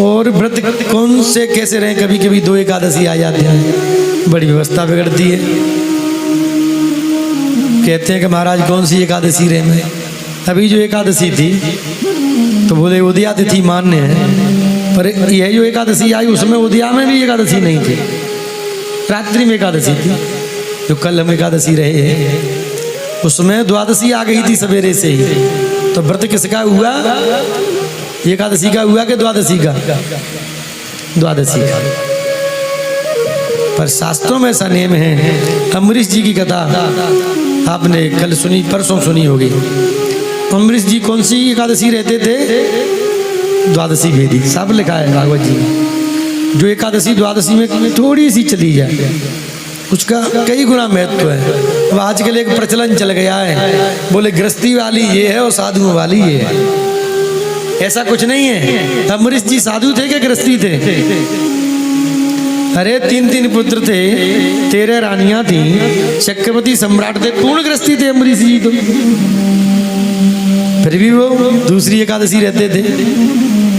और व्रत कौन से कैसे रहे, कभी कभी 2 एकादशी आ जाते हैं, बड़ी व्यवस्था बिगड़ती है। कहते हैं कि महाराज कौन सी एकादशी रहे में, अभी जो एकादशी थी तो बोले उदया तिथि मान्य है, पर यह जो एकादशी आई उसमें उदया में भी एकादशी नहीं थी, रात्रि में एकादशी थी। जो कल हम एकादशी रहे हैं उसमें द्वादशी आ गई थी सवेरे से ही। तो व्रत किसका हुआ, एकादशी का हुआ कि द्वादशी का? द्वादशी का। पर शास्त्रों में ऐसा नियम है, अम्बरीश जी की कथा आपने कल सुनी, परसों सुनी होगी। अम्बरीश जी कौन सी एकादशी रहते थे? द्वादशी भेदी, सब लिखा है भागवत जी में। जो एकादशी द्वादशी में थोड़ी सी चली जाए उसका कई गुना महत्व है। अब आजकल एक प्रचलन चल गया है, बोले गृहस्थी वाली ये है और साधुओं वाली ये है। ऐसा कुछ नहीं है। अम्बरीश जी साधु थे कि गृहस्थी थे? अरे 3 पुत्र थे, 13 रानियां थी, चक्रवर्ती सम्राट थे, पूर्ण गृहस्थी थे अम्बरीश जी तो। फिर भी वो दूसरी एकादशी रहते थे।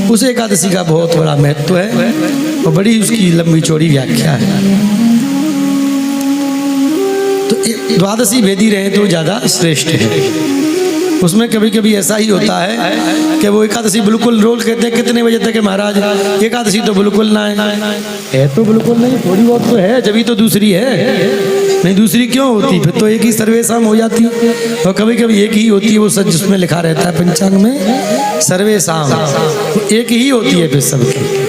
उस एकादशी का बहुत बड़ा महत्व है और बड़ी उसकी लंबी चौड़ी व्याख्या है। तो द्वादशी भेदी रहे तो ज़्यादा श्रेष्ठ है। उसमें कभी कभी ऐसा ही होता है कि वो एकादशी बिल्कुल रोल कहते हैं कितने बजे तक है महाराज, एकादशी तो बिल्कुल ना है तो बिल्कुल नहीं, थोड़ी बहुत तो है, जब ही तो दूसरी है, नहीं दूसरी क्यों होती? फिर तो एक ही सर्वेशाम हो जाती। और कभी कभी एक ही होती है, वो सच जिसमें लिखा रहता है पंचांग में सर्वेशाम, तो एक ही होती है फिर सबकी।